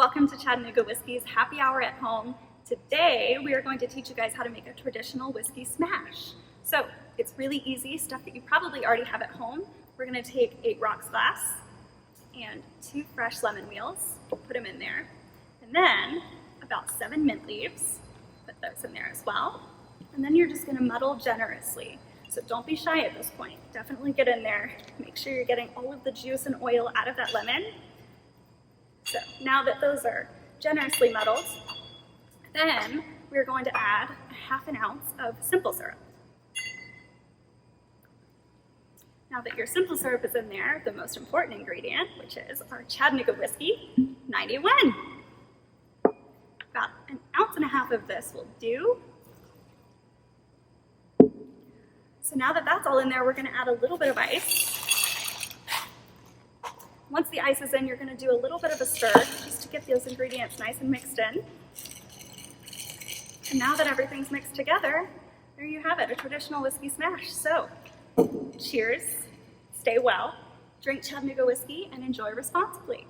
Welcome to Chattanooga Whiskey's Happy Hour at Home. Today we are going to teach you guys how to make a traditional whiskey smash. So it's really easy, stuff that you probably already have at home. We're going to take 8 rocks glass and 2 fresh lemon wheels, put them in there, and then about 7 mint leaves, put those in there as well. And then you're just going to muddle generously. So don't be shy at this point. Definitely get in there. Make sure you're getting all of the juice and oil out of that lemon. So now that those are generously muddled, then we're going to add a 1/2 ounce of simple syrup. Now that your simple syrup is in there, the most important ingredient, which is our Chattanooga Whiskey 91. About 1.5 ounces of this will do. So now that that's all in there, we're going to add a little bit of ice. Once the ice is in, you're going to do a little bit of a stir just to get those ingredients nice and mixed in. And now that everything's mixed together, there you have it, a traditional whiskey smash. So, cheers, stay well, drink Chattanooga whiskey, and enjoy responsibly.